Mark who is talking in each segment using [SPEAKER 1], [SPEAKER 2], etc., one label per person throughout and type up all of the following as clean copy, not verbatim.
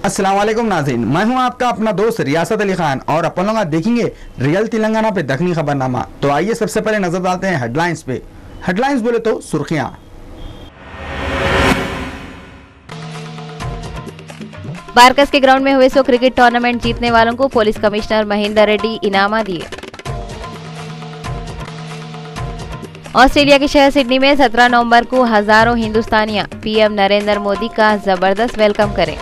[SPEAKER 1] अस्सलाम वालेकुम नाज़रीन, मैं हूं आपका अपना दोस्त रियासत अली खान और अपन लोग देखेंगे रियल तेलंगाना पे दखनी खबरनामा। तो आइए सबसे पहले नजर डालते हैं हेडलाइंस पे। हेडलाइंस बोले तो सुर्खियां।
[SPEAKER 2] बारकस के ग्राउंड में हुए क्रिकेट टूर्नामेंट जीतने वालों को पुलिस कमिश्नर महिंदर रेड्डी इनामा दिए। ऑस्ट्रेलिया के शहर सिडनी में 17 नवंबर को हजारों हिंदुस्तानियां पीएम नरेंद्र मोदी का जबरदस्त वेलकम करें।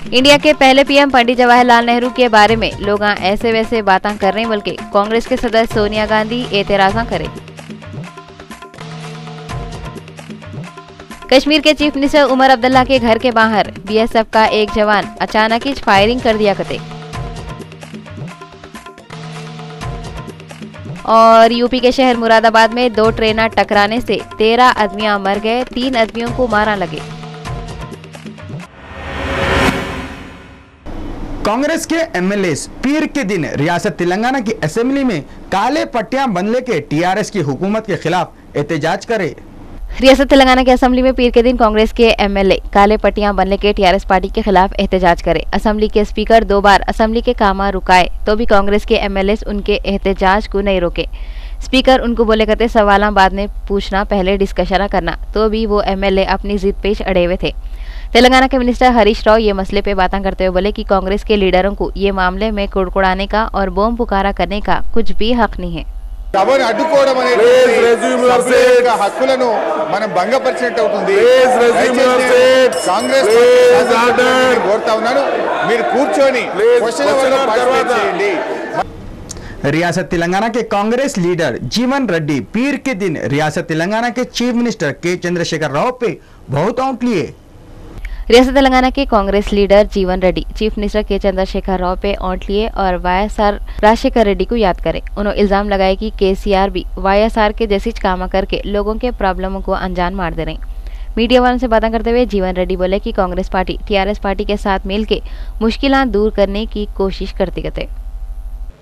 [SPEAKER 2] इंडिया के पहले पीएम पंडित जवाहरलाल नेहरू के बारे में लोग ऐसे वैसे बातें कर रहे हैं, बल्कि कांग्रेस के सदस्य सोनिया गांधी एतराज़ा करें। कश्मीर के चीफ मिनिस्टर उमर अब्दुल्ला के घर के बाहर बीएसएफ का एक जवान अचानक ही फायरिंग कर दिया करते। और यूपी के शहर मुरादाबाद में 2 ट्रेन टकराने से 13 आदमियां मर गए, 3 आदमियों को मारा लगे।
[SPEAKER 1] कांग्रेस के एमएलए पीर के दिन रियासत तेलंगाना की असेंबली में काले पट्टियां बंधने के टीआरएस की हुकूमत के खिलाफ एहतजाज करे।
[SPEAKER 2] रियासत तेलंगाना की असेंबली में पीर के दिन कांग्रेस के एमएलए काले पट्टियां बंधने के टीआरएस पार्टी के खिलाफ एहतजाज करे। असेंबली के स्पीकर 2 बार असेंबली के काम रुकाए तो भी कांग्रेस के एमएलए उनके एहतजाज को नहीं रोके। स्पीकर उनको बोले करते सवाल बाद में पूछना, पहले डिस्कशन करना, तो भी वो एमएलए अपनी जिद पे अड़े हुए थे। तेलंगाना के मिनिस्टर हरीश राव ये मसले पे बातें करते हुए बोले कि कांग्रेस के लीडरों को ये मामले में कुड़कुड़ाने का और बम पुकारा करने का कुछ भी हक नहीं है।
[SPEAKER 1] रियासत तेलंगाना के कांग्रेस लीडर जीवन रेड्डी पीर के दिन रियासत तेलंगाना के चीफ मिनिस्टर के चंद्रशेखर राव पे बहुत आउट लिए।
[SPEAKER 2] रियासत तेलंगाना के कांग्रेस लीडर जीवन रेड्डी चीफ मिनिस्टर के चंद्रशेखर राव पे ऑट लिए और वाईएसआर राजशेखर रेड्डी को याद करे। उन्होंने इल्जाम लगाया कि केसीआर भी वाईएसआर के जैसी काम करके लोगों के प्रॉब्लमों को अनजान मार दे रहे। मीडिया वालों से बातें करते हुए जीवन रेड्डी बोले कि कांग्रेस पार्टी टीआरएस पार्टी के साथ मिलकर मुश्किलें दूर करने की कोशिश करती गए।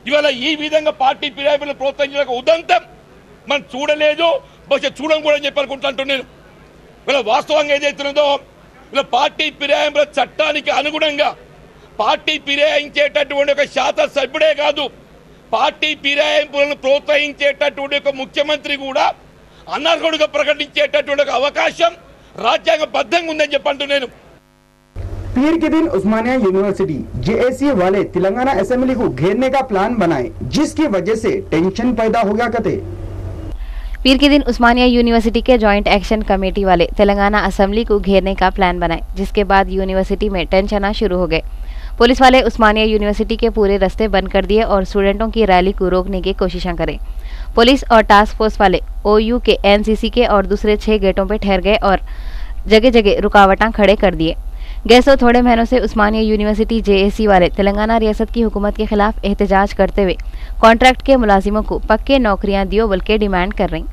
[SPEAKER 3] ఇవాళ ఈ విధంగా పార్టీ ఫిరాయింపులను ప్రోత్సహించడానికి ఉదంతం మనం చూడలేదు, బహుశా చూడం కూడా చెప్పాలనుకుంటున్నాను నేను। ఇలా వాస్తవంగా ఏదైతున్నదో ఇలా పార్టీ ఫిరాయింపుల చట్టానికి అనుగుణంగా పార్టీ ఫిరాయించేటటువంటి ఒక శాసన సభ్యుడే కాదు, పార్టీ ఫిరాయింపులను ప్రోత్సహించేటటువంటి ఒక ముఖ్యమంత్రి కూడా అనర్హుడిగా ప్రకటించేటటువంటి ఒక అవకాశం రాజ్యాంగబద్ధంగా ఉందని చెప్పంటున్నాను।
[SPEAKER 1] पीर के दिन उस्मानिया यूनिवर्सिटी जेएसी वाले तेलंगाना असेंबली को घेरने का प्लान बनाए, जिसकी वजह से टेंशन पैदा हो गया कहते।
[SPEAKER 2] पीर के दिन उस्मानिया यूनिवर्सिटी के जॉइंट एक्शन कमेटी वाले तेलंगाना असेंबली को घेरने का प्लान बनाए, जिसके बाद यूनिवर्सिटी में टेंशन आना शुरू हो गए। पुलिस वाले उस्मानिया यूनिवर्सिटी के पूरे रास्ते बंद कर दिए और स्टूडेंटों की रैली को रोकने की कोशिशें करें। पुलिस और टास्क फोर्स वाले ओयू के एनसीसी के और दूसरे 6 गेटों पर ठहर गए और जगह जगह रुकावटें खड़े कर दिए। गैसों थोड़े महीनों से उस्मानिया यूनिवर्सिटी जेएसी वाले तेलंगाना रियासत की हुकूमत के खिलाफ एहतजाज करते हुए कॉन्ट्रैक्ट के मुलाजिमों को पक्के नौकरियां दियो बल्कि डिमांड कर रही।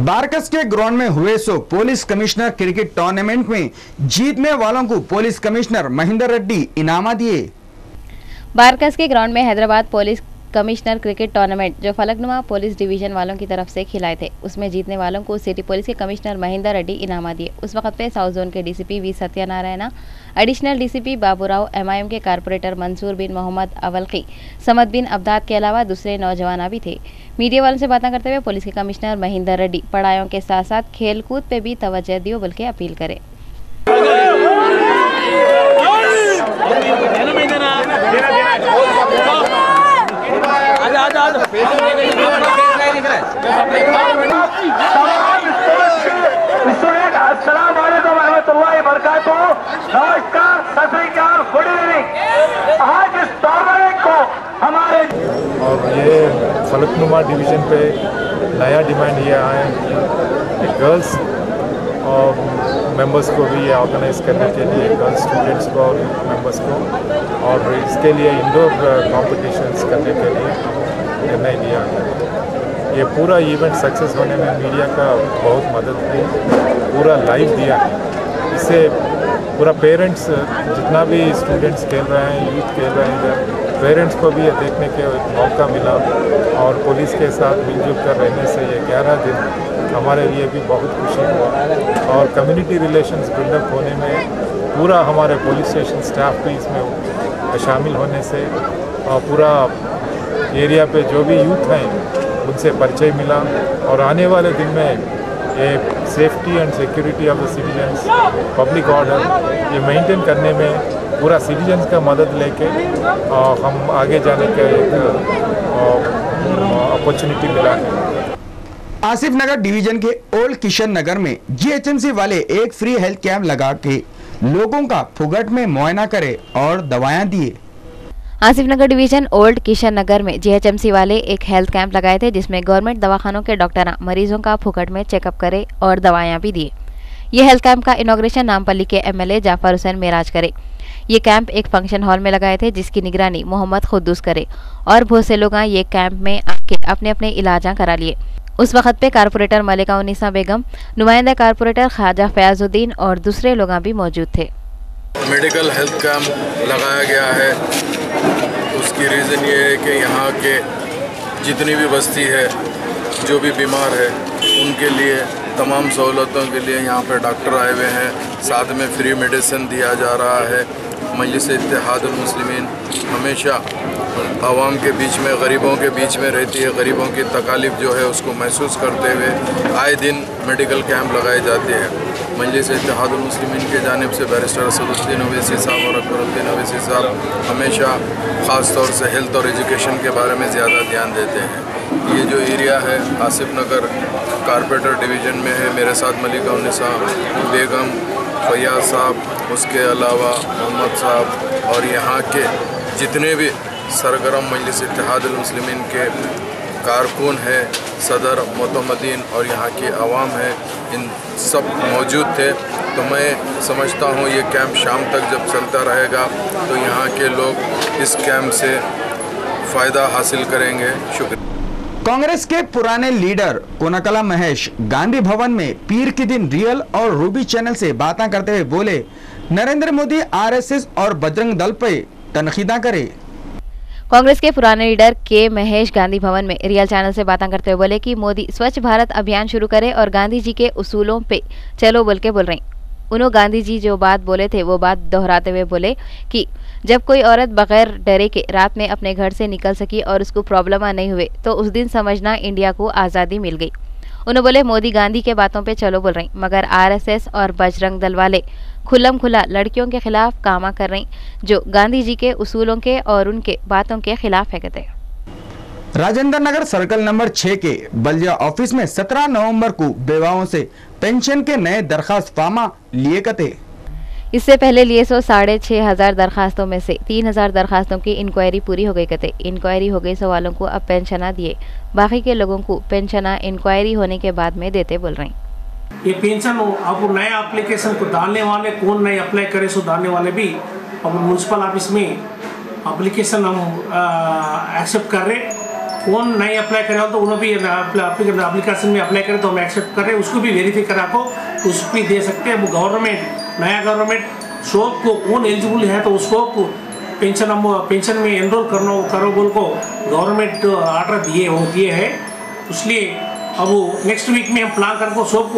[SPEAKER 1] बारकस के ग्राउंड में हुए पुलिस कमिश्नर क्रिकेट टूर्नामेंट में जीतने वालों को पुलिस कमिश्नर महिंदर रेड्डी इनामा दिए।
[SPEAKER 2] बारकस के ग्राउंड में Hyderabad police commissioner cricket tournament जो फलकनुमा पुलिस डिवीजन वालों की तरफ से खिलाए थे, उसमें जीतने वालों को सिटी पुलिस के कमिश्नर महिंदर रेड्डी इनामा दिए। उस वक्त पे साउथ जोन के DCP V Satyanarayana, additional DCP Baburao, MIM के कारपोरेटर मंसूर बिन मोहम्मद अवलकी, समद बिन अब्दाद के अलावा दूसरे नौजवान भी थे। मीडिया वालों से बातें करते हुए पुलिस के कमिश्नर महिंदर रेड्डी पढ़ाइयों के साथ साथ खेल कूद पे भी तवज्जो दियो बल्कि अपील करे।
[SPEAKER 4] नमस्कार, सत श्री अकाल, गुड इवनिंग। आज इस टूर्नामेंट को हमारे
[SPEAKER 5] और ये फलकनुमा डिवीज़न पे नया डिमांड ये आया कि गर्ल्स और मेंबर्स को भी ये ऑर्गेनाइज करने के लिए, गर्ल्स स्टूडेंट्स को और मेंबर्स को, और इसके लिए इंडोर कॉम्पिटिशन्स करने के लिए निर्णय लिया गया। ये पूरा इवेंट सक्सेस होने में मीडिया का बहुत मदद हुई, पूरा लाइव दिया। इससे पूरा पेरेंट्स जितना भी स्टूडेंट्स खेल रहे हैं, यूथ खेल रहे हैं इधर, पेरेंट्स को भी ये देखने के एक मौका मिला और पुलिस के साथ मिलजुल कर रहने से ये 11 दिन हमारे लिए भी बहुत खुशी हुआ और कम्युनिटी रिलेशंस बिल्डअप होने में पूरा हमारे पुलिस स्टेशन स्टाफ भी इसमें शामिल होने से और पूरा एरिया पे जो भी यूथ हैं उनसे परिचय मिला और आने वाले दिन में ये safety and security of the citizens, public order ये मेंटेन करने में पूरा सिटीजन्स का मदद लेके हम आगे जाने का एक अपॉर्चुनिटी मिला है।
[SPEAKER 1] आसिफ नगर डिवीजन के ओल्ड किशन नगर में जीएचएमसी वाले एक फ्री हेल्थ कैंप लगा के लोगों का फुगट में मुआयना करे और दवाएं दिए।
[SPEAKER 2] आसिफ नगर डिवीजन ओल्ड किशन नगर में जीएचएमसी वाले एक हेल्थ कैंप लगाए थे, जिसमें गवर्नमेंट दवाखानों के डॉक्टर मरीजों का फुकट में चेकअप करे और दवाएं भी दिए। ये हेल्थ कैंप का इनॉग्रेशन नामपल्ली के एमएलए जाफर हुसैन मेराज करे। ये कैंप एक फंक्शन हॉल में लगाए थे, जिसकी निगरानी मोहम्मद खुद्दूस करे और बहुत से लोग ये कैंप में आके अपने अपने इलाजा करा लिए। उस वक्त पे कारपोरेटर मलिका उन्नीसा बेगम, नुमाइंदा कारपोरेटर ख्वाजा फयाजुद्दीन और दूसरे लोग भी मौजूद थे।
[SPEAKER 6] मेडिकल हेल्थ कैंप लगाया गया है, उसकी रीज़न ये है कि यहाँ के जितनी भी बस्ती है, जो भी बीमार है, उनके लिए तमाम सहूलतों के लिए यहाँ पे डॉक्टर आए हुए हैं। साथ में फ्री मेडिसिन दिया जा रहा है। मजलिस इत्तेहादुल मुस्लिमीन हमेशा आवाम के बीच में, गरीबों के बीच में रहती है। गरीबों की तकालीफ जो है उसको महसूस करते हुए आए दिन मेडिकल कैंप लगाए जाते हैं। मजलिस इत्तेहादुल मुस्लिमीन के जानिब से बैरिस्टर असदुद्दीन ओवैसी साहब और अकबरुद्दीन ओवैसी साहब हमेशा ख़ास तौर से हेल्थ और एजुकेशन के बारे में ज़्यादा ध्यान देते हैं। ये जो एरिया है आसिफ नगर कारपोरेटर डिवीज़न में है। मेरे साथ मलिका उन्नीसा बेगम, फैयाज साहब, उसके अलावा मोहम्मद साहब और यहाँ के जितने भी सरगर्म मजलिस इत्तेहादुल मुस्लिमीन के कारकुन है, सदर, मोतमदीन और यहाँ की आवाम है, इन सब मौजूद थे। तो मैं समझता हूँ ये कैंप शाम तक जब चलता रहेगा तो यहाँ के लोग इस कैंप से फ़ायदा हासिल करेंगे। शुक्रिया।
[SPEAKER 1] कांग्रेस के पुराने लीडर कोनकला महेश गांधी भवन में पीर के दिन रियल और रूबी चैनल से बातें करते हुए बोले, नरेंद्र मोदी आरएसएस और बजरंग दल पर तनकीदा करे।
[SPEAKER 2] कांग्रेस के पुराने लीडर के महेश गांधी भवन में रियल चैनल से बातें करते हुए बोले कि मोदी स्वच्छ भारत अभियान शुरू करे और गांधी जी के उसूलों पे चलो बोल के बोल रहे हैं। उन्होंने गांधी जी जो बात बोले थे वो बात दोहराते हुए बोले कि जब कोई औरत बगैर डरे के रात में अपने घर से निकल सकी और उसको प्रॉब्लम नहीं हुए तो उस दिन समझना इंडिया को आज़ादी मिल गई। उन्होंने बोले मोदी गांधी के बातों पे चलो बोल रही, मगर आरएसएस और बजरंग दल वाले खुल्लम खुला लड़कियों के खिलाफ कामा कर रही, जो गांधी जी के उसूलों के और उनके बातों के खिलाफ है। कहते
[SPEAKER 1] राजेंद्र नगर सर्कल नंबर 6 के बल्दिया ऑफिस में 17 नवंबर को बेवाओं से पेंशन के नए दरखास्त फार्मा लिए कते।
[SPEAKER 2] इससे पहले लिए 6,500 दरखास्तों में से 3,000 दरखास्तों की इंक्वायरी पूरी हो गई। कहते इंक्वायरी हो गई सवालों को अब पेंशना दिए, बाकी के लोगों को पेंशना इंक्वायरी होने के बाद में देते बोल रही।
[SPEAKER 7] ये पेंशन अब नए एप्लीकेशन को डालने वाले कौन नए अप्लाई करे सो डालने वाले भी अब म्यूनसिपल ऑफिस में एप्लीकेशन हम एक्सेप्ट कर रहे। कौन नए अप्लाई करे तो उन्होंने भी एप्लीकेशन में अप्लाई करे तो हम एक्सेप्ट कर रहे, उसको भी वेरीफाई करा को उसको भी दे सकते हैं। वो गवर्नमेंट नया गवर्नमेंट शॉप को कौन एलिजिबल है तो उसको पेंशन में एनरोल करो बोल को गवर्नमेंट ऑर्डर दिए है। इसलिए अब नेक्स्ट वीक में हम प्लान करके शॉप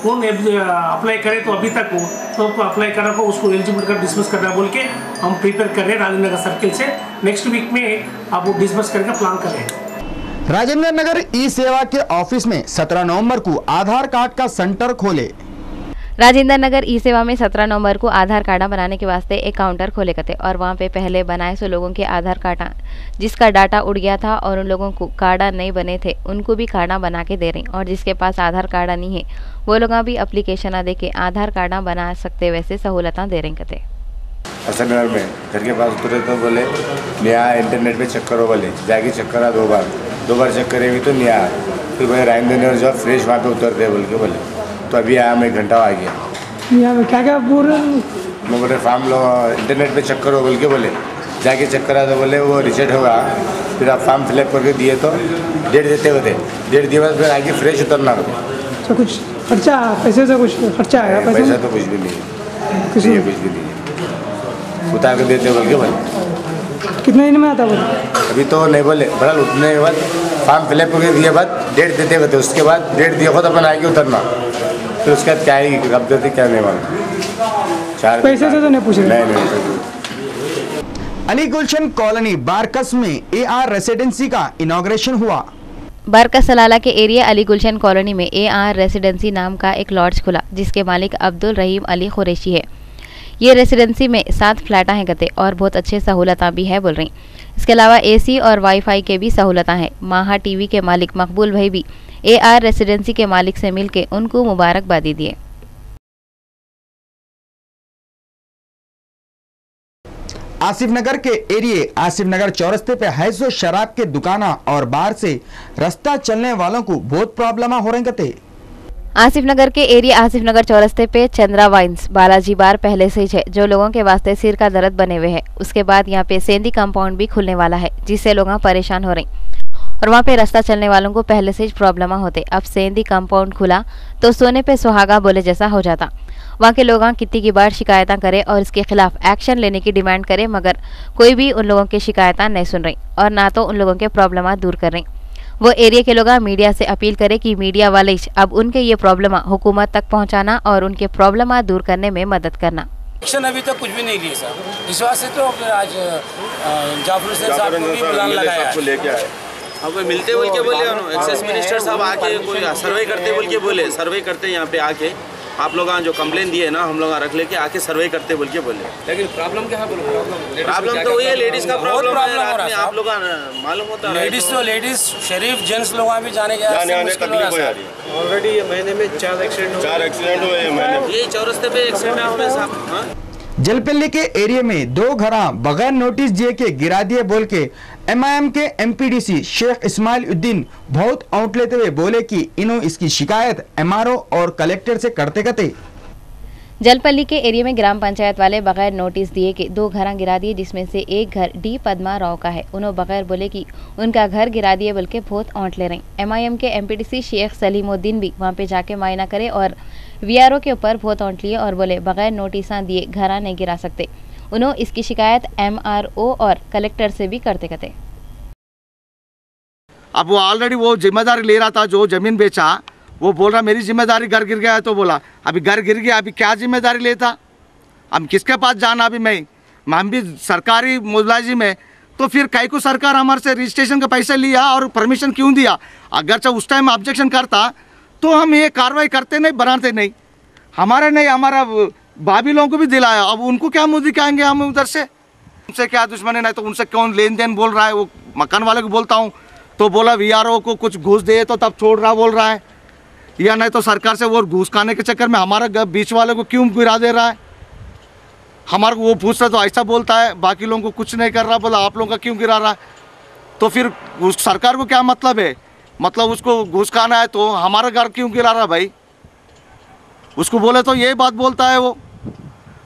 [SPEAKER 7] कौन अप्लाई करे तो अभी तक शॉप को अप्लाई करा को उसको एलिजिबल कर डिस्मिस करना बोल के हम प्रिपेयर कर रहे हैं राजेंद्र नगर सर्किल से। नेक्स्ट वीक में अब वो डिस्मिस करके प्लान कर रहे हैं।
[SPEAKER 1] राजेंद्र नगर ई सेवा के ऑफिस में 17 नवंबर को आधार कार्ड का सेंटर खोले।
[SPEAKER 2] राजेंद्र नगर ई सेवा में 17 नवंबर को आधार कार्ड बनाने के वास्ते एक काउंटर खोले गए और वहां पे पहले बनाए सो लोगों के आधार कार्ड जिसका डाटा उड़ गया था और उन लोगों को कार्ड नहीं बने थे उनको भी कार्ड बना के दे रही, और जिसके पास आधार कार्ड नहीं है वो लोग भी अप्लीकेशन दे के आधार कार्ड बना सकते वैसे सहूलत दे रही। कहते
[SPEAKER 8] हसनगर में घर के पास उतरे तो बोले नया इंटरनेट पे चेक करो, बोले जाके चेक करा 2 बार चेक करे भी तो नहीं आया। फिर बोले राजेंद्र नगर जो फ्रेश वहाँ पे उतरते बोल के बोले तो अभी आया, मैं 1 घंटा आ गया।
[SPEAKER 9] यहाँ में क्या बोल रहे हैं?
[SPEAKER 8] मैं बोले फॉर्म लो इंटरनेट पे चेक करो बोल के बोले जाके चेक करा तो बोले वो रिजेक्ट होगा। फिर आप फॉर्म फिलअप करके दिए तो डेट देते हुए थे, डेट दिए बाद फिर आगे फ्रेश उतरना होता।
[SPEAKER 9] तो कुछ खर्चा पैसे से कुछ खर्चा आया?
[SPEAKER 8] पैसा तो कुछ भी नहीं है, कुछ भी नहीं है, उतार के देते बोल के बोले।
[SPEAKER 9] कितने दिन में आता बोले?
[SPEAKER 8] अभी तो नहीं बोले, बड़ा उतने के बाद फॉर्म फिलअप करके दिए बाद डेट देते गए थे, उसके बाद डेट दिया खुद अपन आएगी उतरना, फिर उसके बाद क्या ही कब देते क्या नहीं मालूम। 4
[SPEAKER 9] पैसे से तो नहीं पूछ रहे?
[SPEAKER 8] नहीं।
[SPEAKER 1] अली गुलशन कॉलोनी बारकस में AR रेसिडेंसी का इनॉग्रेशन हुआ।
[SPEAKER 2] बारकस सलाला के एरिया अली गुलशन कॉलोनी में AR रेसिडेंसी नाम का एक लॉज खुला, जिसके मालिक अब्दुल रहीम अली कुरैशी है। ये रेसिडेंसी में 7 फ्लैटा हैं गते और बहुत अच्छे सहूलत भी है बोल रही। इसके अलावा AC और वाईफाई के भी सहूलत हैं। माहा TV के मालिक मकबूल भाई भी AR रेसिडेंसी के मालिक से मिलके उनको मुबारकबादी दिए।
[SPEAKER 1] आसिफ नगर के एरिए आसिफ नगर चौरस्ते पे हैसो शराब के दुकाना और बार से रास्ता चलने वालों को बहुत प्रॉब्लम हो रही कते।
[SPEAKER 2] आसिफ नगर के एरिया आसिफ नगर चौरस्ते पे चंद्रा वाइन्स बालाजी बार पहले से ही है, जो लोगों के वास्ते सिर का दर्द बने हुए है। उसके बाद यहाँ पे सेंधी कंपाउंड भी खुलने वाला है, जिससे लोग परेशान हो रहे और वहाँ पे रास्ता चलने वालों को पहले से ही प्रॉब्लम होते। अब सेंधी कंपाउंड खुला तो सोने पे सुहागा बोले जैसा हो जाता। वहाँ के लोग कितनी की बार शिकायत करे और इसके खिलाफ एक्शन लेने की डिमांड करे, मगर कोई भी उन लोगों की शिकायत नहीं सुन रही और ना तो उन लोगों के प्रॉब्लम दूर कर रही। वो एरिया के लोग मीडिया से अपील करे कि मीडिया वाले अब उनके ये प्रॉब्लम हुकूमत तक पहुंचाना और उनके प्रॉब्लम दूर करने में मदद करना।
[SPEAKER 10] एक्शन अभी तक कुछ भी नहीं लिए सर, इस वजह से तो आज जाफर हुसैन साहब को भी प्लान लगाया है।
[SPEAKER 11] अब मिलते बोल के बोले, एक्साइज मिनिस्टर साहब आके कोई सर्वे करते बोल के बोले, सर्वे करते यहाँ पे आके आप लोग जो कंप्लेन दिए ना हम लोग रख लेके आके सर्वे करते बोल के बोले।
[SPEAKER 10] लेकिन प्रॉब्लम क्या है बोलो?
[SPEAKER 11] प्रॉब्लम तो वही है, लेडीज का प्रॉब्लम है। रात में आप लोग मालूम होता है
[SPEAKER 10] लेडीज शरीफ जेंट्स लोग भी जाने के
[SPEAKER 11] ऑलरेडी ये महीने में 4 एक्सीडेंट हुए ये चौरस्ते पे एक्सीडेंट हुए साहब।
[SPEAKER 1] जलपल्ली के एरिया में 2 घरा बगैर नोटिस दिए के गिरा दिए बोल के MIM के MPDC शेख इस्माइल उद्दीन बहुत आउट लेते हुए बोले कि इन्हों इसकी शिकायत MRO और कलेक्टर से करते कते।
[SPEAKER 2] जलपल्ली के एरिया में ग्राम पंचायत वाले बगैर नोटिस दिए के 2 घर गिरा दिए, जिसमें से एक घर D पद्मा राव का है। उन्होंने बगैर बोले कि उनका घर गिरा दिए बल्कि बहुत औंट ले रही। MIM के MPDC शेख सलीमुद्दीन भी वहां पे जाके मायना करे और VRO के ऊपर बहुत औंट लिए और बोले बगैर नोटिस दिए घर नहीं गिरा सकते। उन्होंने इसकी शिकायत MRO और कलेक्टर से भी करते करते।
[SPEAKER 12] अब वो ऑलरेडी वो जिम्मेदारी ले रहा था, जो जमीन बेचा वो बोल रहा मेरी जिम्मेदारी घर गिर गया है, तो बोला अभी घर गिर गया, अभी क्या जिम्मेदारी लेता, अब किसके पास जाना। अभी हम भी सरकारी मुलाजिम है, तो फिर कई को सरकार हमारे से रजिस्ट्रेशन का पैसा लिया और परमिशन क्यों दिया। अगर चाहे उस टाइम ऑब्जेक्शन करता तो हम ये कार्रवाई करते नहीं, बनाते नहीं। हमारे नहीं, हमारा भाभी लोगों को भी दिलाया, अब उनको क्या मुँह दिखाएंगे हम उधर से। उनसे क्या दुश्मनी, नहीं तो उनसे कौन लेन देन बोल रहा है। वो मकान वाले को बोलता हूँ तो बोला VRO को कुछ घूस दे तो तब छोड़ रहा बोल रहा है, या नहीं तो सरकार से वो घूस खाने के चक्कर में हमारा बीच वाले को क्यों गिरा दे रहा है। हमारे को वो पूछ रहा तो ऐसा बोलता है, बाकी लोगों को कुछ नहीं कर रहा, बोला आप लोगों का क्यों गिरा रहा है। तो फिर उस सरकार को क्या मतलब है, मतलब उसको घूस खाना है तो हमारा घर क्यों गिरा रहा भाई। उसको बोले तो ये बात बोलता है वो।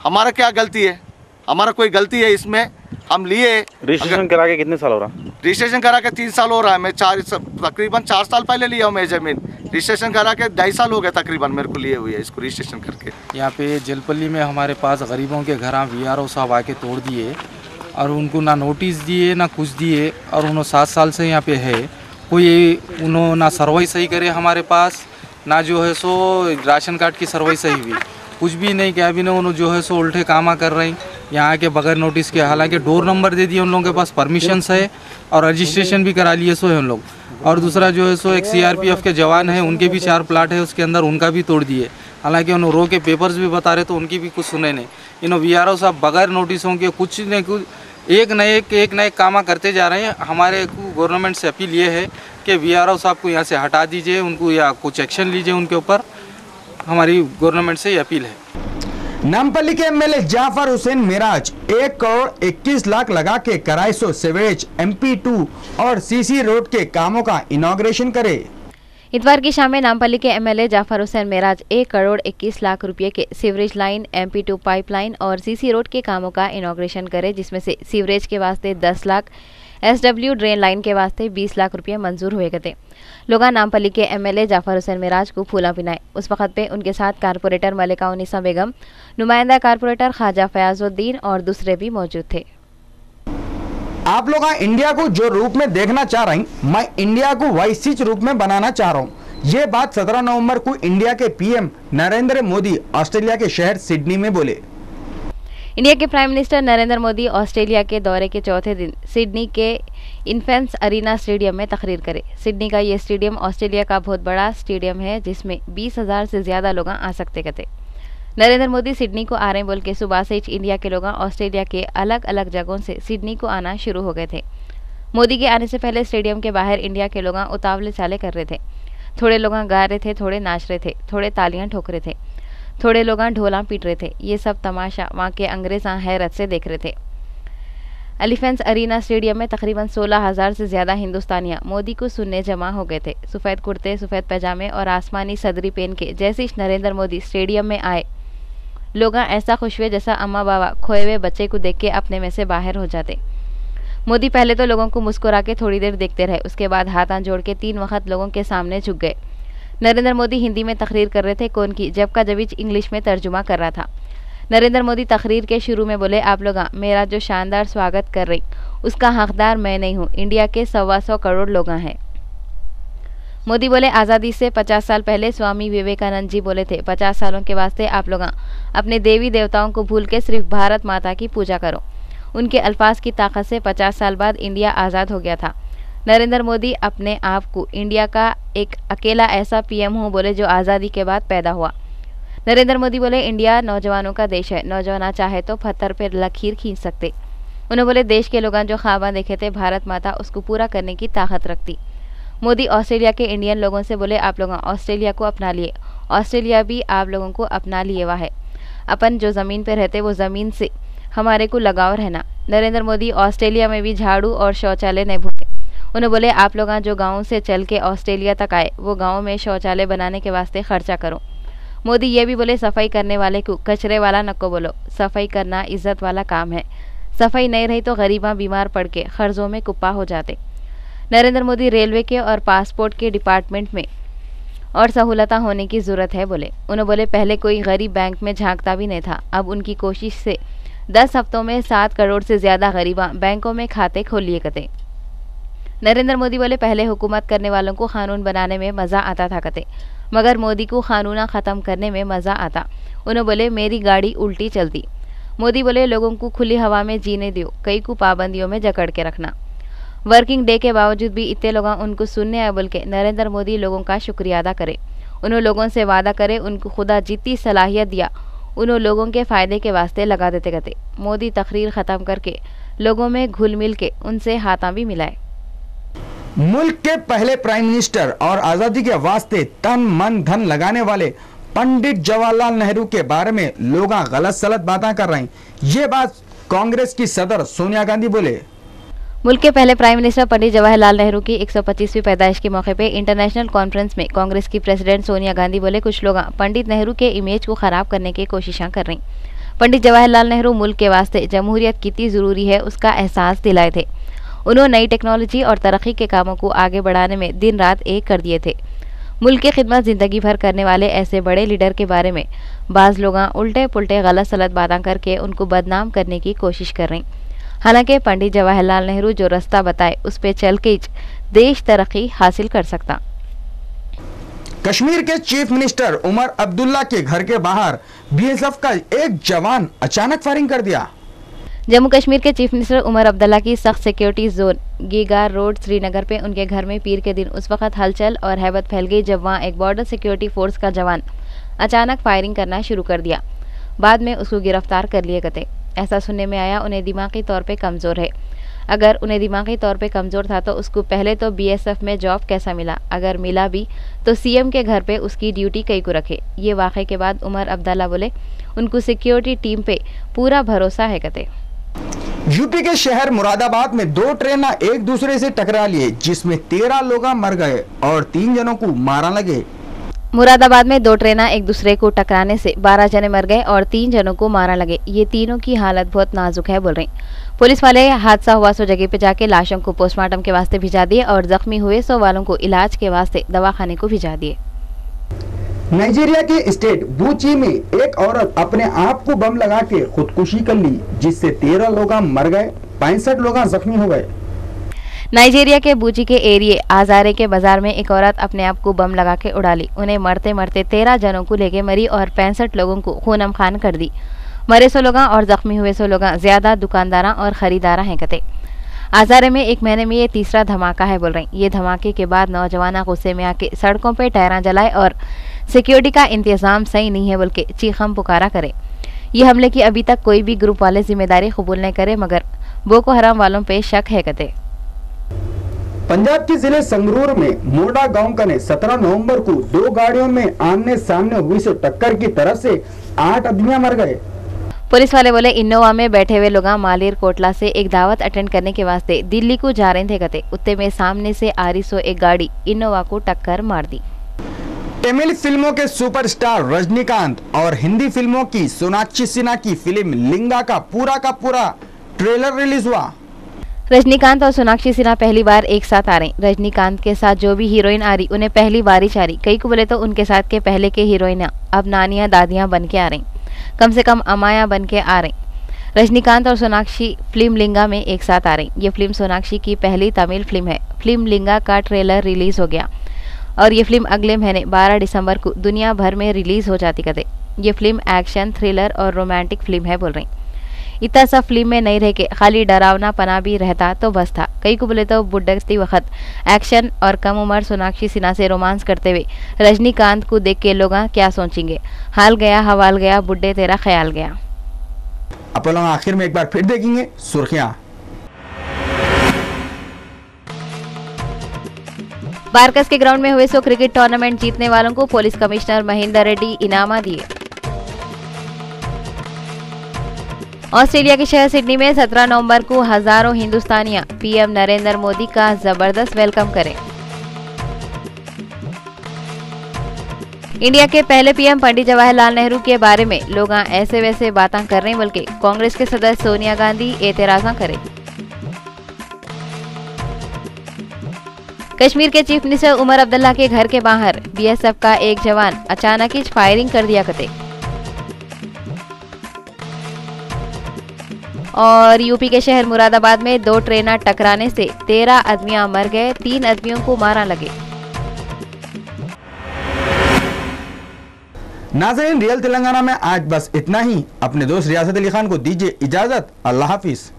[SPEAKER 12] हमारा क्या गलती है, हमारा कोई गलती है इसमें। हम लिए
[SPEAKER 13] रजिस्ट्रेशन करा के कितने साल हो रहा?
[SPEAKER 12] रजिस्ट्रेशन करा के 3 साल हो रहा है। मैं तकरीबन 4 साल पहले लिया हूँ मैं ज़मीन। रजिस्ट्रेशन करा के 2.5 साल हो गए तकरीबन मेरे को लिए हुई है इसको रजिस्ट्रेशन करके।
[SPEAKER 14] यहाँ पे जलपल्ली में हमारे पास गरीबों के घर VRO साहब आके तोड़ दिए और उनको ना नोटिस दिए ना कुछ दिए, और उन्होंने 7 साल से यहाँ पे है। कोई उन्होंने ना सर्वे सही करे हमारे पास, ना जो है सो राशन कार्ड की सर्वे सही हुई, कुछ भी नहीं किया। अभी उन्होंने जो है सो उल्टे कामा कर रही यहाँ के बगैर नोटिस के। हालांकि डोर नंबर दे दिए उन लोगों के पास, परमिशंस है और रजिस्ट्रेशन भी करा लिए सो है उन लोग। और दूसरा जो है सो एक CRPF के जवान है, उनके भी 4 प्लाट है उसके अंदर, उनका भी तोड़ दिए। हालांकि उन्होंने रो के पेपर्स भी बता रहे तो उनकी भी कुछ सुने नहीं। इन VRO साहब बगैर नोटिसों के कुछ न कुछ एक नए कामा करते जा रहे हैं। हमारे गवर्नमेंट से अपील ये है कि VRO साहब को यहाँ से हटा दीजिए उनको, या कुछ एक्शन लीजिए उनके ऊपर। हमारी गवर्नमेंट से ये अपील है।
[SPEAKER 1] नामपल्ली के MLA जाफर हुसैन मिराज 1 करोड़ 21 लाख लगा के कराइसो सेवेज MP2 और CC रोड के कामों का इनॉग्रेशन करे।
[SPEAKER 2] इतवार की शाम में नामपल्ली के MLA जाफर हुसैन मिराज 1 करोड़ 21 लाख रुपये के सीवरेज लाइन, MP2 पाइपलाइन और CC रोड के कामों का इनॉग्रेशन करे, जिसमें से सीवरेज के वास्ते 10 लाख, SW ड्रेन लाइन के वास्ते 20 लाख रुपये मंजूर हुए थे। लोग नामपल्ली के MLA जाफर हुसैन मिराज को फूला पिनाए। उस वक्त पे उनके साथ कारपोरेटर मलिका उन्नीसा बेगम, नुमाइंदा कारपोरेटर ख्वाजा फयाजुद्दीन और दूसरे भी मौजूद थे।
[SPEAKER 1] आप लोग इंडिया को जो रूप में देखना चाह रहे हैं, मैं इंडिया को वैसी रूप में बनाना चाह रहा हूँ। ये बात 17 नवंबर को इंडिया के पीएम नरेंद्र मोदी ऑस्ट्रेलिया के शहर सिडनी में बोले।
[SPEAKER 2] इंडिया के prime minister Narendra Modi Australia के दौरे के चौथे दिन सिडनी के इन्फेंस अरीना स्टेडियम में तकरीर करे। सिडनी का ये स्टेडियम ऑस्ट्रेलिया का बहुत बड़ा स्टेडियम है जिसमें 20,000 से ज्यादा लोग आ सकते थे। नरेंद्र मोदी सिडनी को आ रहे बोल के सुबह से इंडिया के लोग ऑस्ट्रेलिया के अलग अलग जगहों से सिडनी को आना शुरू हो गए थे। मोदी के आने से पहले स्टेडियम के बाहर इंडिया के लोग उतावले चाले कर रहे थे। थोड़े लोग गा रहे थे, थोड़े नाच रहे थे, थोड़े तालियां ठोक रहे थे, थोड़े लोग ढोला पीट रहे थे। ये सब तमाशा वहाँ के अंग्रेज हैरत से देख रहे थे। एलिफेंट्स अरीना स्टेडियम में तकरीबन 16,000 से ज़्यादा हिंदुस्तानियाँ मोदी को सुनने जमा हो गए थे। सफ़ेद कुर्ते, सफ़ेद पैजामे और आसमानी सदरी पहन के जैसे ही नरेंद्र मोदी स्टेडियम में आए, लोग ऐसा खुश हुए जैसा अम्मा बाबा खोए हुए बच्चे को देख के अपने में से बाहर हो जाते। मोदी पहले तो लोगों को मुस्कुरा के थोड़ी देर देखते रहे, उसके बाद हाथ जोड़ के 3 वक्त लोगों के सामने झुक गए। नरेंद्र मोदी हिंदी में तकरीर कर रहे थे, कौन की जबका जबीच इंग्लिश में तर्जुमा कर रहा था। नरेंद्र मोदी तकरीर के शुरू में बोले, आप लोग मेरा जो शानदार स्वागत कर रही उसका हकदार मैं नहीं हूँ, इंडिया के 125 करोड़ लोग हैं। मोदी बोले, आज़ादी से 50 साल पहले स्वामी विवेकानंद जी बोले थे, 50 सालों के वास्ते आप लोग अपने देवी देवताओं को भूल के सिर्फ भारत माता की पूजा करो। उनके अल्फाज की ताकत से 50 साल बाद इंडिया आज़ाद हो गया था। नरेंद्र मोदी अपने आप को इंडिया का एक अकेला ऐसा पीएम हूँ बोले जो आज़ादी के बाद पैदा हुआ। नरेंद्र मोदी बोले, इंडिया नौजवानों का देश है, नौजवान चाहे तो पत्थर पर लकीर खींच सकते। उन्होंने बोले, देश के लोग जो ख्वाब देखे थे भारत माता उसको पूरा करने की ताकत रखती। मोदी ऑस्ट्रेलिया के इंडियन लोगों से बोले, आप लोग ऑस्ट्रेलिया को अपना लिए, ऑस्ट्रेलिया भी आप लोगों को अपना लिए हुआ है। अपन जो ज़मीन पर रहते वो ज़मीन से हमारे को लगाव रहना। नरेंद्र मोदी ऑस्ट्रेलिया में भी झाड़ू और शौचालय नहीं भूले। उन्होंने बोले, आप लोग जो गाँव से चल के ऑस्ट्रेलिया तक आए वो गाँव में शौचालय बनाने के वास्ते खर्चा करो। मोदी ये भी बोले, सफाई करने वाले को कचरे वाला नको बोलो, सफाई करना इज्जत वाला काम है। सफाई नहीं रही तो गरीबा बीमार पड़ के कर्जों में कुप्पा हो जाते। नरेंद्र मोदी रेलवे के और पासपोर्ट के डिपार्टमेंट में और सहूलता होने की ज़रूरत है बोले। उन्होंने बोले, पहले कोई गरीब बैंक में झांकता भी नहीं था, अब उनकी कोशिश से 10 हफ्तों में 7 करोड़ से ज़्यादा गरीबा बैंकों में खाते खोल लिए कते। नरेंद्र मोदी बोले, पहले हुकूमत करने वालों को कानून बनाने में मज़ा आता था कते, मगर मोदी को कानून ख़त्म करने में मज़ा आता। उन्होंने बोले, मेरी गाड़ी उल्टी चलती। मोदी बोले, लोगों को खुली हवा में जीने दो, कई को पाबंदियों में जकड़ के रखना। वर्किंग डे के बावजूद भी इतने लोग उनको सुनने आए बोल के नरेंद्र मोदी लोगों का शुक्रिया अदा करे। उन्होंने लोगों से वादा करे, उनको खुदा जितनी सलाहियत दिया उन्होंने लोगों के फ़ायदे के वास्ते लगा देते गए। मोदी तकरीर ख़त्म करके लोगों में घुल मिल के उनसे हाथा भी मिलाए।
[SPEAKER 1] मुल्क के पहले प्राइम मिनिस्टर और आज़ादी के वास्ते तन मन धन लगाने वाले पंडित जवाहरलाल नेहरू के बारे में लोग गलत सलत बातें कर रहे हैं। ये बात कांग्रेस की सदर सोनिया गांधी बोले।
[SPEAKER 2] मुल्क के पहले प्राइम मिनिस्टर पंडित जवाहरलाल नेहरू की 125वीं पैदाइश के मौके पे इंटरनेशनल कॉन्फ्रेंस में कांग्रेस की प्रेसिडेंट सोनिया गांधी बोले, कुछ लोग पंडित नेहरू के इमेज को खराब करने की कोशिशें कर रही। पंडित जवाहरलाल नेहरू मुल्क के वास्ते जमहूरियत कितनी ज़रूरी है उसका एहसास दिलाए थे। उन्होंने नई टेक्नोलॉजी और तरक्की के कामों को आगे बढ़ाने में दिन रात एक कर दिए थे। मुल्क की खिदमत ज़िंदगी भर करने वाले ऐसे बड़े लीडर के बारे में बाज़ लोग उल्टे पुल्टे गलत सलत बातें करके उनको बदनाम करने की कोशिश कर रही। हालांकि पंडित जवाहरलाल नेहरू जो रास्ता बताए उस पे चल के देश तरक्की हासिल कर सकता।
[SPEAKER 1] कश्मीर के चीफ मिनिस्टर उमर अब्दुल्ला के घर के बाहर बीएसएफ का एक जवान अचानक फायरिंग कर दिया।
[SPEAKER 2] जम्मू कश्मीर के चीफ मिनिस्टर उमर अब्दुल्ला की सख्त सिक्योरिटी जोन गीगार रोड श्रीनगर पे उनके घर में पीर के दिन उस वक्त हलचल और हैबत फैल गई जब वहाँ एक बॉर्डर सिक्योरिटी फोर्स का जवान अचानक फायरिंग करना शुरू कर दिया। बाद में उसको गिरफ्तार कर लिए गए। ऐसा सुनने में आया उन्हें दिमागी तौर पे कमज़ोर है। अगर उन्हें दिमागी तौर पे कमज़ोर था तो उसको पहले तो बीएसएफ में जॉब कैसा मिला, अगर मिला भी तो सीएम के घर पे उसकी ड्यूटी कई को रखे। ये वाक़े के बाद उमर अब्दुल्ला बोले, उनको सिक्योरिटी टीम पे पूरा भरोसा है कहते।
[SPEAKER 1] यूपी के शहर मुरादाबाद में 2 ट्रेन एक दूसरे से टकरा लिए जिसमें 13 लोग मर गए और 3 जनों को मारा लगे।
[SPEAKER 2] मुरादाबाद में 2 ट्रेन एक दूसरे को टकराने से 12 जने मर गए और 3 जनों को मारा लगे। ये तीनों की हालत बहुत नाजुक है बोल रही। पुलिस वाले हादसा हुआ सो जगह पे जाके लाशों को पोस्टमार्टम के वास्ते भिजा दिए और जख्मी हुए 100 वालों को इलाज के वास्ते दवाखाने को भिजा दिए।
[SPEAKER 1] नाइजीरिया के स्टेट बूची में एक औरत अपने आप को बम लगा के खुदकुशी कर ली जिससे 13 लोग मर गए, 65 लोग जख्मी हो गए।
[SPEAKER 2] नाइजीरिया के बूची के एरिए आजारे के बाजार में एक औरत अपने आप को बम लगा के उड़ा ली। उन्हें मरते मरते 13 जनों को लेके मरी और 65 लोगों को खूनम खान कर दी। मरे 100 लोग और जख्मी हुए 100 लोग, ज्यादा दुकानदारा और खरीदारा हैं कते। आजारे में एक महीने में ये तीसरा धमाका है बोल रही। ये धमाके के बाद नौजवान गुस्से में आके सड़कों पे टायरा जलाए और सिक्योरिटी का इंतजाम सही नहीं है बोल के चीखम पुकारा करे। ये हमले की अभी तक कोई भी ग्रुप वाले जिम्मेदारी कबूल नहीं करे, मगर बोको हराम वालों पे शक है कते।
[SPEAKER 1] पंजाब के जिले संगरूर में मोडा गांव कने 17 नवंबर को 2 गाड़ियों में आमने सामने हुई से टक्कर की तरफ से 8 आदमी मर गए।
[SPEAKER 2] पुलिस वाले बोले इनोवा में बैठे हुए लोग मालेर कोटला से एक दावत अटेंड करने के वास्ते दिल्ली को जा रहे थे कते। उत्ते में सामने से आ रही सो एक गाड़ी इनोवा को टक्कर मार दी।
[SPEAKER 1] तमिल फिल्मों के सुपरस्टार रजनीकांत और हिंदी फिल्मों की सोनाक्षी सिन्हा की फिल्म लिंगा का पूरा ट्रेलर रिलीज हुआ।
[SPEAKER 2] रजनीकांत और सोनाक्षी सिन्हा पहली बार एक साथ आ रही। रजनीकांत के साथ जो भी हीरोइन आ रही उन्हें पहली बार ही आ रही। कई को बोले तो उनके साथ के पहले के हीरोइन अब नानियां दादियां बन के आ रही, कम से कम अमाया बन के आ रही। रजनीकांत और सोनाक्षी फिल्म लिंगा में एक साथ आ रही। ये फिल्म सोनाक्षी की पहली तमिल फिल्म है। फिल्म लिंगा का ट्रेलर रिलीज हो गया और ये फिल्म अगले महीने 12 दिसंबर को दुनिया भर में रिलीज हो जाती कते। ये फिल्म एक्शन, थ्रिलर और रोमांटिक फिल्म है बोल रही। इतना सा फिल्म में नहीं रह के खाली डरावना पना भी रहता तो बस था। कई को बोले तो बुढ़ती वक्त एक्शन और कम उम्र सोनाक्षी सिन्हा से रोमांस करते हुए रजनीकांत को देख के लोग क्या सोचेंगे। हाल गया हवाल गया, बुड्ढे तेरा ख्याल गया।
[SPEAKER 1] आप लोग आखिर में एक बार फिर देखेंगे सुर्खियां।
[SPEAKER 2] बारकस के ग्राउंड में हुए सो क्रिकेट टूर्नामेंट जीतने वालों को पुलिस कमिश्नर महेंद्र रेड्डी इनामा दिए। ऑस्ट्रेलिया के शहर सिडनी में 17 नवंबर को हजारों हिंदुस्तानियां पीएम नरेंद्र मोदी का जबरदस्त वेलकम करें। इंडिया के पहले पीएम पंडित जवाहरलाल नेहरू के बारे में लोग ऐसे वैसे बातें कर रहे हैं, बल्कि कांग्रेस के सदस्य सोनिया गांधी एतराजा करें। कश्मीर के चीफ मिनिस्टर उमर अब्दुल्ला के घर के बाहर बीएसएफ का एक जवान अचानक ही फायरिंग कर दिया कते। और यूपी के शहर मुरादाबाद में 2 ट्रेन टकराने से 13 आदमियां मर गए, 3 आदमियों को मारा लगे।
[SPEAKER 1] नाज़रीन, रियल तेलंगाना में आज बस इतना ही। अपने दोस्त रियासत अली खान को दीजिए इजाजत। अल्लाह हाफिज।